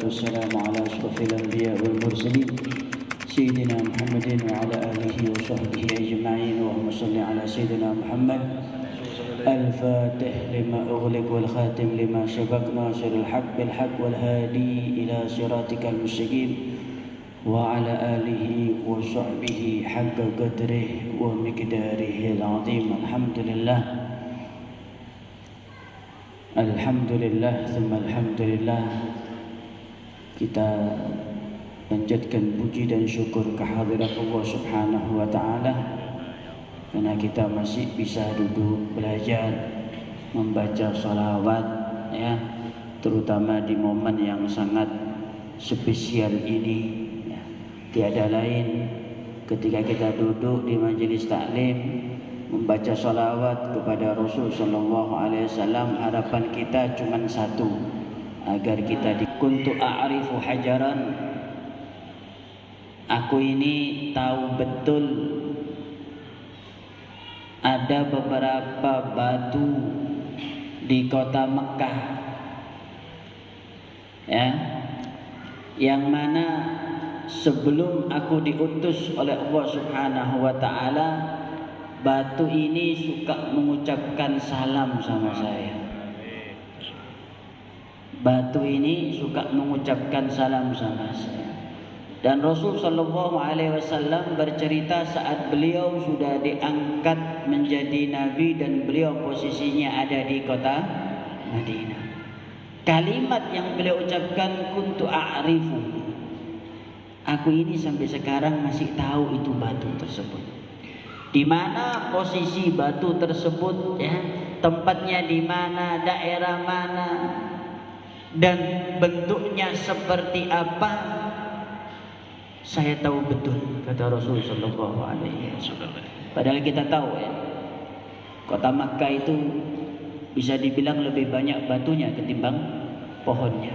والسلام على أشرف الأنبياء والمرسلين سيدنا محمد وعلى آله وصحبه أجمعين. اللهم صل على سيدنا محمد الفاتح لما أغلق والخاتم لما سبق ناصر الحق بالحق والهادي إلى صراطك المستقيم وعلى آله وصحبه حق قدره ومقداره العظيم. Alhamdulillah thumma alhamdulillah. Kita panjatkan puji dan syukur kehadirat Allah Subhanahu wa taala karena kita masih bisa duduk belajar membaca sholawat, ya, terutama di momen yang sangat spesial ini, ya. Tiada lain ketika kita duduk di majelis taklim membaca sholawat kepada Rasul sallallahu alaihi wasallam, harapan kita cuma satu, agar kita kuntu a'rifu hajaran, aku ini tahu betul ada beberapa batu di kota Mekah, ya, yang mana sebelum aku diutus oleh Allah Subhanahu wa taala, batu ini suka mengucapkan salam sama saya. Batu ini suka mengucapkan salam sama saya. Dan Rasul sallallahu alaihi wasallam bercerita saat beliau sudah diangkat menjadi nabi dan beliau posisinya ada di kota Madinah. Kalimat yang beliau ucapkan, kuntu a'rifu, aku ini sampai sekarang masih tahu itu batu tersebut. Di mana posisi batu tersebut, ya, tempatnya di mana, daerah mana, dan bentuknya seperti apa, saya tahu betul, kata Rasul sallallahu alaihi wasallam. Padahal kita tahu, ya, kota Makkah itu bisa dibilang lebih banyak batunya ketimbang pohonnya.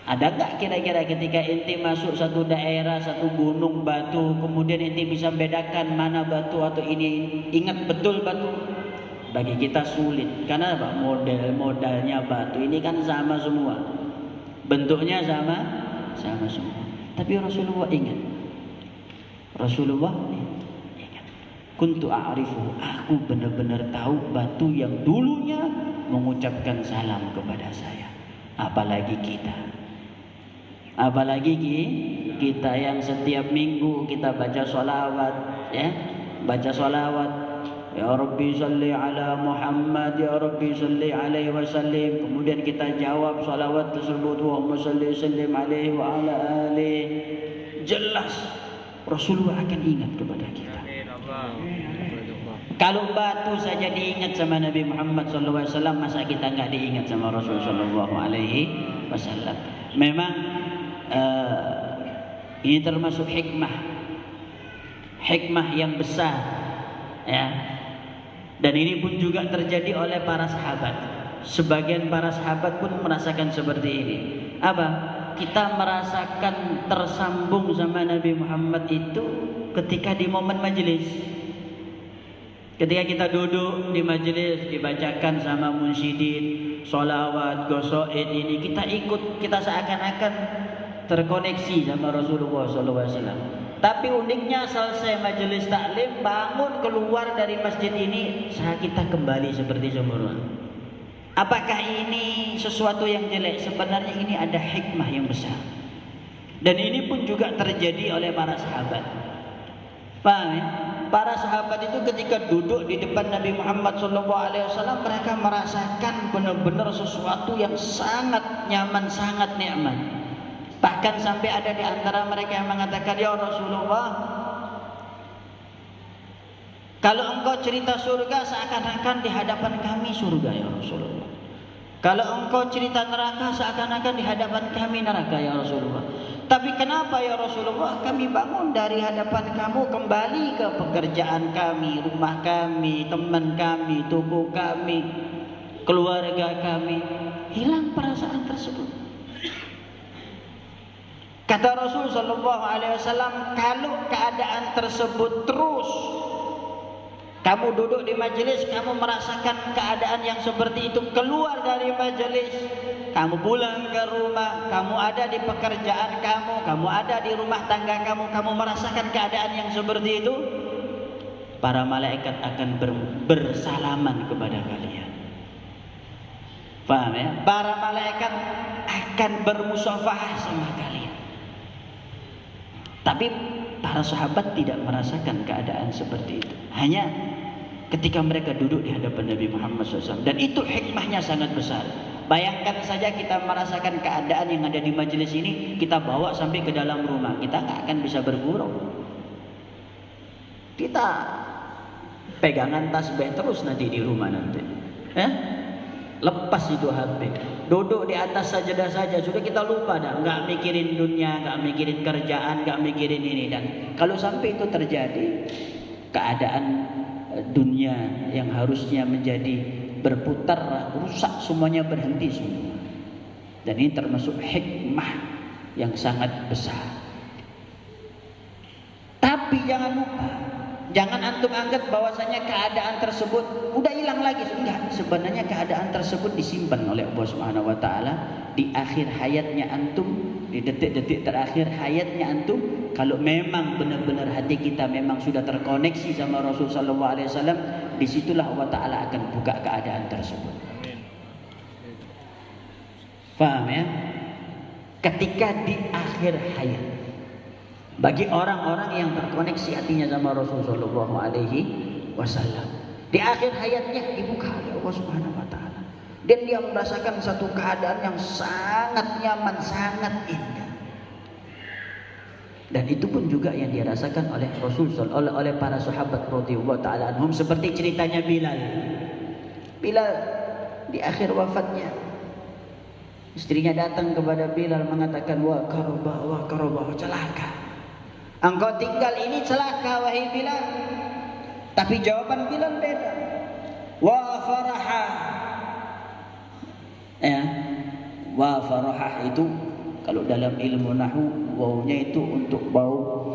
Ada gak kira-kira ketika inti masuk satu daerah, satu gunung batu, kemudian inti bisa bedakan mana batu atau ini ingat betul batu? Bagi kita sulit. Karena apa? Modalnya batu ini kan sama semua, bentuknya sama semua. Tapi Rasulullah ingat. Kuntu a'rifu, aku benar-benar tahu batu yang dulunya mengucapkan salam kepada saya. Apalagi kita yang setiap minggu kita baca sholawat, ya, baca sholawat, ya Rabbi salli ala Muhammad, ya Rabbi salli alaihi wasallim. Kemudian kita jawab sholawat tersebut, Allahumma salli sallim alaihi wa ala alihi. Jelas Rasulullah akan ingat kepada kita. Kalau batu saja diingat sama Nabi Muhammad SAW, masa kita nggak diingat sama Rasul SAW? Memang ini termasuk hikmah yang besar, ya. Dan ini pun juga terjadi oleh para sahabat. Sebagian para sahabat pun merasakan seperti ini. Apa? Kita merasakan tersambung sama Nabi Muhammad itu ketika di momen majelis. Ketika kita duduk di majelis, dibacakan sama munsyidin, sholawat, gosoid ini, kita ikut, kita seakan-akan terkoneksi sama Rasulullah SAW. Tapi uniknya selesai majelis taklim, bangun keluar dari masjid ini, kita kembali seperti semula. Apakah ini sesuatu yang jelek? Sebenarnya ini ada hikmah yang besar. Dan ini pun juga terjadi oleh para sahabat. Paham, ya? Para sahabat itu ketika duduk di depan Nabi Muhammad SAW, mereka merasakan benar-benar sesuatu yang sangat nyaman, sangat nikmat. Bahkan sampai ada di antara mereka yang mengatakan, ya Rasulullah, kalau engkau cerita surga seakan-akan di hadapan kami surga, ya Rasulullah. Kalau engkau cerita neraka seakan-akan di hadapan kami neraka, ya Rasulullah. Tapi kenapa ya Rasulullah kami bangun dari hadapan kamu kembali ke pekerjaan kami, rumah kami, teman kami, toko kami, keluarga kami, hilang perasaan tersebut? Kata Rasul sallallahu alaihi wasallam, kalau keadaan tersebut terus Kamu duduk di majelis, kamu merasakan keadaan yang seperti itu. Keluar dari majelis, kamu pulang ke rumah, kamu ada di pekerjaan kamu ada di rumah tangga kamu merasakan keadaan yang seperti itu. Para malaikat akan bersalaman kepada kalian. Paham ya? Para malaikat akan bermusafahah sama kalian. Tapi para sahabat tidak merasakan keadaan seperti itu. Hanya ketika mereka duduk di hadapan Nabi Muhammad SAW. Dan itu hikmahnya sangat besar. Bayangkan saja kita merasakan keadaan yang ada di majelis ini, kita bawa sampai ke dalam rumah, kita nggak akan bisa bergurau. Kita pegangan tasbih terus nanti di rumah nanti. Lepas itu HP, duduk di atas sajadah saja sudah kita lupa dah, nggak mikirin dunia, nggak mikirin kerjaan, nggak mikirin ini. Dan kalau sampai itu terjadi, keadaan dunia yang harusnya menjadi berputar rusak, semuanya berhenti semua. Dan ini termasuk hikmah yang sangat besar. Tapi jangan lupa, jangan antum anggap bahwasanya keadaan tersebut udah hilang lagi. Enggak, sebenarnya keadaan tersebut disimpan oleh Allah Subhanahu wa taala di akhir hayatnya antum, di detik-detik terakhir hayatnya antum. Kalau memang benar-benar hati kita memang sudah terkoneksi sama Rasul sallallahu alaihi wasallam, disitulah Allah taala akan buka keadaan tersebut. Paham ya? Ketika di akhir hayat, bagi orang-orang yang terkoneksi hatinya sama Rasul sallallahu alaihi wasallam, di akhir hayatnya dibuka oleh Allah Subhanahu wa taala. Dan dia merasakan satu keadaan yang sangat nyaman, sangat indah. Dan itu pun juga yang dirasakan oleh Rasul oleh para sahabat radhiyallahu taala anhum, seperti ceritanya Bilal. Bilal di akhir wafatnya, istrinya datang kepada Bilal mengatakan, wa karabah, celaka. Engkau tinggal ini celaka wahai Bilal. Tapi jawaban Bilal beda. Wa faraha. Wa faraha itu kalau dalam ilmu nahwu, wawunya itu untuk bau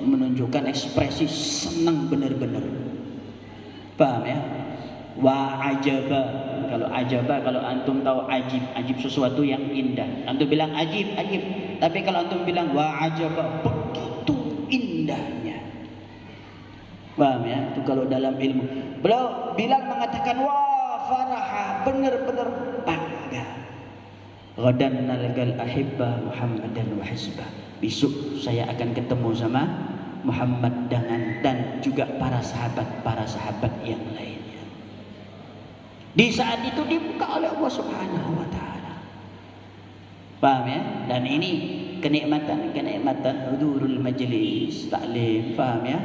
menunjukkan ekspresi senang benar-benar. Paham ya? Wa ajaba. Kalau ajaba, kalau antum tahu ajib, ajib sesuatu yang indah. Antum bilang ajib, ajib. Tapi kalau antum bilang wa ajaba, begitu indahnya. Paham ya? Itu kalau dalam ilmu. Bilal mengatakan wa faraha, benar-benar bangga. Ghadan nalgal ahibba Muhammadan wa hizbah. Besok saya akan ketemu sama Muhammad dan juga para sahabat yang lainnya. Di saat itu dibuka oleh Allah Subhanahu wa taala. Paham ya? Dan ini kenikmatan hudurul majlis taklim. Paham ya?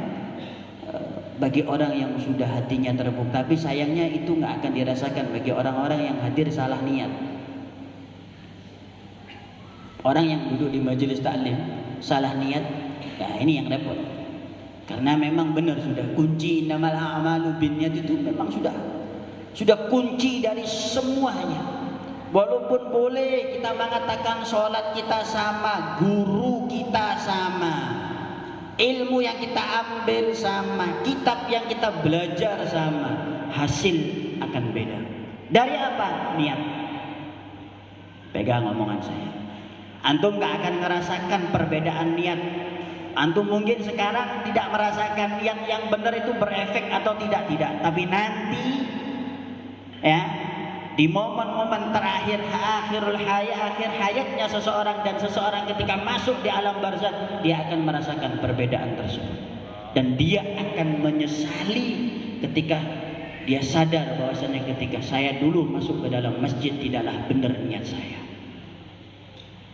Bagi orang yang sudah hatinya terbuka. Tapi sayangnya itu nggak akan dirasakan bagi orang-orang yang hadir salah niat. Orang yang duduk di majelis taklim salah niat, nah ini yang repot. Karena memang benar sudah kunci innamal a'malu binniyat itu memang sudah kunci dari semuanya. Walaupun boleh kita mengatakan sholat kita sama, guru kita sama, ilmu yang kita ambil sama, kitab yang kita belajar sama, hasil akan beda. Dari apa? Niat. Pegang omongan saya. Antum gak akan merasakan perbedaan niat. Antum mungkin sekarang tidak merasakan niat yang benar itu berefek atau tidak. Tapi nanti ya, di momen-momen terakhir akhir hayatnya seseorang, dan seseorang ketika masuk di alam barzakh, dia akan merasakan perbedaan tersebut. Dan dia akan menyesali ketika dia sadar bahwasanya ketika saya dulu masuk ke dalam masjid tidaklah benar niat saya.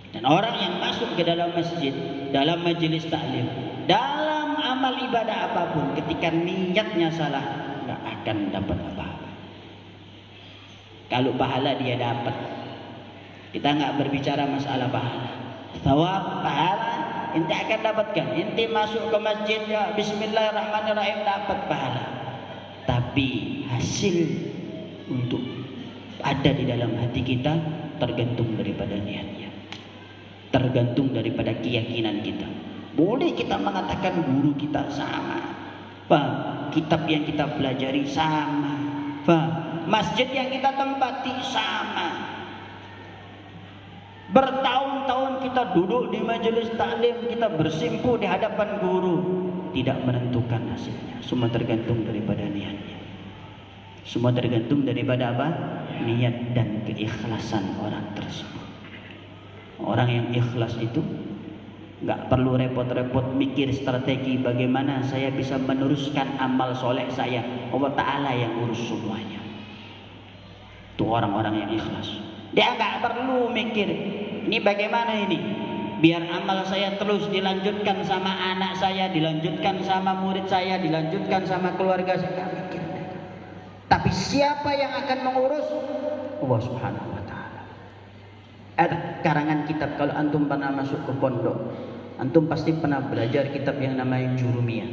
Dan orang yang masuk ke dalam masjid, dalam majelis taklim, dalam amal ibadah apapun, ketika niatnya salah, nggak akan dapat apa-apa. Kalau pahala dia dapat, kita nggak berbicara masalah pahala. Thawab, pahala, ente akan dapatkan. Ente masuk ke masjid, ya Bismillahirrahmanirrahim, dapat pahala. Tapi hasil untuk ada di dalam hati kita tergantung daripada niatnya. Tergantung daripada keyakinan kita. Boleh kita mengatakan guru kita sama, Paham? Kitab yang kita pelajari sama. Paham? Masjid yang kita tempati sama. Bertahun-tahun kita duduk di majelis taklim, kita bersimpu di hadapan guru, tidak menentukan hasilnya. Semua tergantung daripada niatnya. Semua tergantung daripada apa? Niat dan keikhlasan orang tersebut. Orang yang ikhlas itu nggak perlu repot-repot mikir strategi bagaimana saya bisa meneruskan amal soleh saya. Allah Ta'ala yang urus semuanya. Itu orang-orang yang ikhlas. Dia nggak perlu mikir ini bagaimana ini biar amal saya terus dilanjutkan sama anak saya, dilanjutkan sama murid saya, dilanjutkan sama keluarga saya. Mikir. Tapi siapa yang akan mengurus? Allah Subhanahu wa Ta'ala. Ada karangan kitab, kalau antum pernah masuk ke pondok, antum pasti pernah belajar kitab yang namanya Jurumiyah.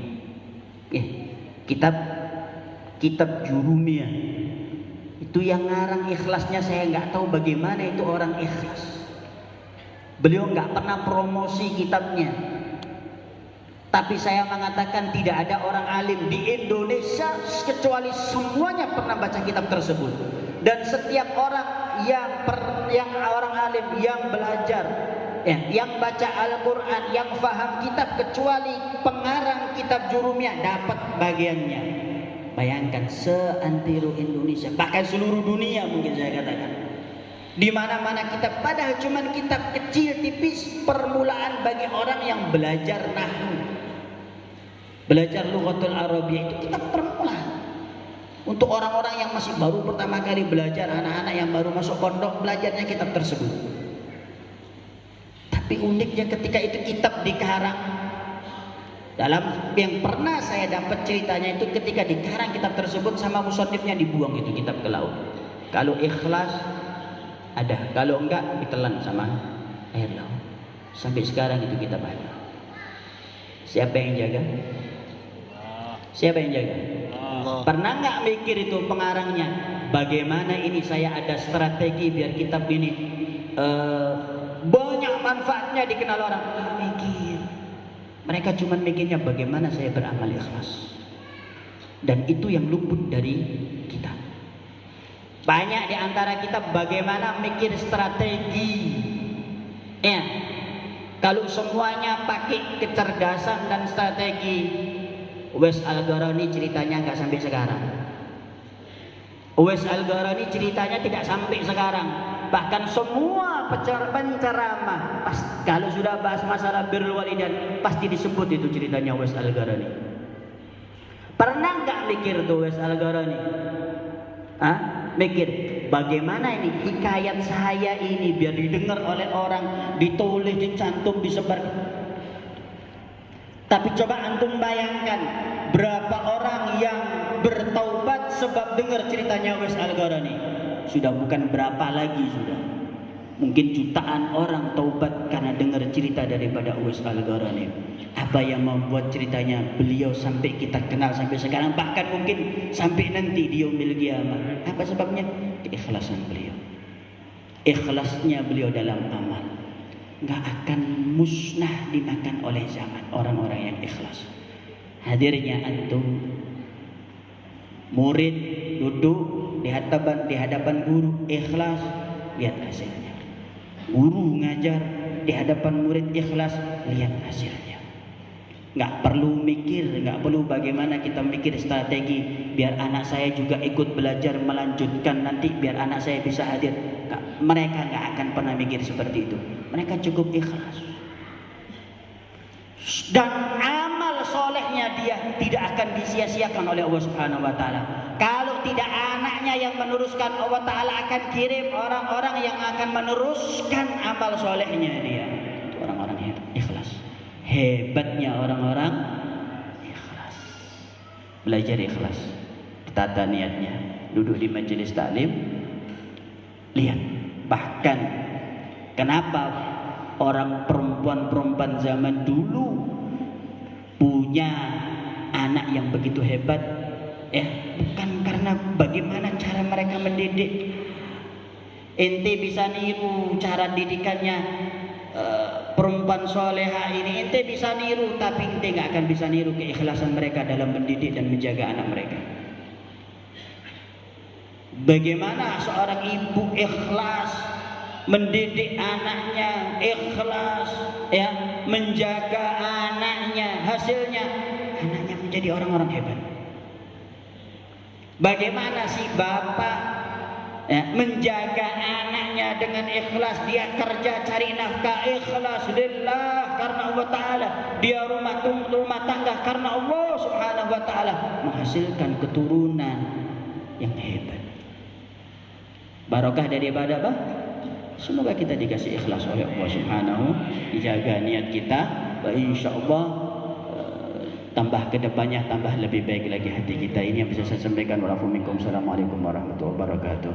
Kitab Jurumiyah. Itu yang ngarang ikhlasnya saya nggak tahu bagaimana itu orang ikhlas. Beliau nggak pernah promosi kitabnya. Tapi saya mengatakan tidak ada orang alim di Indonesia kecuali semuanya pernah baca kitab tersebut. Dan setiap orang yang orang alim yang belajar, yang baca Al-Quran, yang faham kitab, kecuali pengarang kitab Jurumiyah dapat bagiannya. Bayangkan seantero Indonesia, bahkan seluruh dunia mungkin saya katakan. Di mana-mana kitab, padahal cuma kitab kecil tipis permulaan bagi orang yang belajar nahwu. Belajar lughatul Arabiyyah itu kitab permulaan. Untuk orang-orang yang masih baru pertama kali belajar, anak-anak yang baru masuk pondok, belajarnya kitab tersebut. Tapi uniknya ketika itu kitab dikarang, dalam yang pernah saya dapat ceritanya itu ketika dikarang kitab tersebut sama musannifnya dibuang itu kitab ke laut. Kalau ikhlas ada, kalau enggak ditelan sama air laut. Sampai sekarang itu kitab ada. Siapa yang jaga? Siapa yang jaga? Allah. Pernah nggak mikir itu pengarangnya? Bagaimana ini saya ada strategi biar kitab ini banyak manfaatnya dikenal orang? Nggak mikir. Mereka cuma mikirnya bagaimana saya beramal ikhlas. Dan itu yang luput dari kita. Banyak di antara kita bagaimana mikir strategi. Ya, kalau semuanya pakai kecerdasan dan strategi, Uwais Al-Qarani ceritanya nggak sampai sekarang. Uwais Al-Qarani ceritanya tidak sampai sekarang. Bahkan semua penceramah kalau sudah bahas masalah birrul walidain pasti disebut itu ceritanya Uwais Al-Qarani. Pernah nggak mikir tuh Uwais Al-Qarani? Mikir bagaimana ini hikayat saya ini biar didengar oleh orang, ditulis, dicantum, disebar. Tapi coba antum bayangkan berapa orang yang bertaubat sebab dengar ceritanya Uwais Al-Qarani. Sudah bukan berapa lagi sudah. Mungkin jutaan orang taubat karena dengar cerita daripada Uwais Al-Qarani. Apa yang membuat ceritanya beliau sampai kita kenal sampai sekarang, bahkan mungkin sampai nanti di yaumil qiyamah. Apa sebabnya? Keikhlasan beliau. Ikhlasnya beliau dalam amal. Nggak akan musnah dimakan oleh zaman orang-orang yang ikhlas. Hadirnya antum murid duduk di hadapan guru ikhlas, lihat hasilnya. Guru ngajar di hadapan murid ikhlas, lihat hasilnya. Nggak perlu mikir, nggak perlu bagaimana kita mikir strategi biar anak saya juga ikut belajar melanjutkan nanti biar anak saya bisa hadir. Mereka nggak akan pernah mikir seperti itu. Mereka cukup ikhlas. Dan amal solehnya dia tidak akan disia-siakan oleh Allah Subhanahu wa Ta'ala. Kalau tidak anaknya yang meneruskan, Allah Ta'ala akan kirim orang-orang yang akan meneruskan amal solehnya dia. Itu orang-orang yang ikhlas. Hebatnya orang-orang ikhlas. Belajar ikhlas, tata niatnya, duduk di majelis taklim, lihat. Bahkan kenapa orang perempuan-perempuan zaman dulu punya anak yang begitu hebat, ya bukan karena bagaimana cara mereka mendidik. Ente bisa niru cara didikannya perempuan soleha ini ente bisa niru, tapi ente nggak akan bisa niru keikhlasan mereka dalam mendidik dan menjaga anak mereka. Bagaimana seorang ibu ikhlas mendidik anaknya, ikhlas ya menjaga anaknya, hasilnya anaknya menjadi orang-orang hebat. Bagaimana si bapak ya, menjaga anaknya dengan ikhlas, dia kerja cari nafkah ikhlas lillah karena Allah Ta'ala, dia rumah tangga karena Allah Subhanahu Wa Ta'ala, menghasilkan keturunan yang hebat. Barokah daripada apa? Semoga kita dikasih ikhlas oleh Allah Subhanahu, dijaga niat kita, insya Allah tambah kedepannya tambah lebih baik lagi hati kita. Ini yang bisa saya sampaikan. Assalamualaikum warahmatullahi wabarakatuh.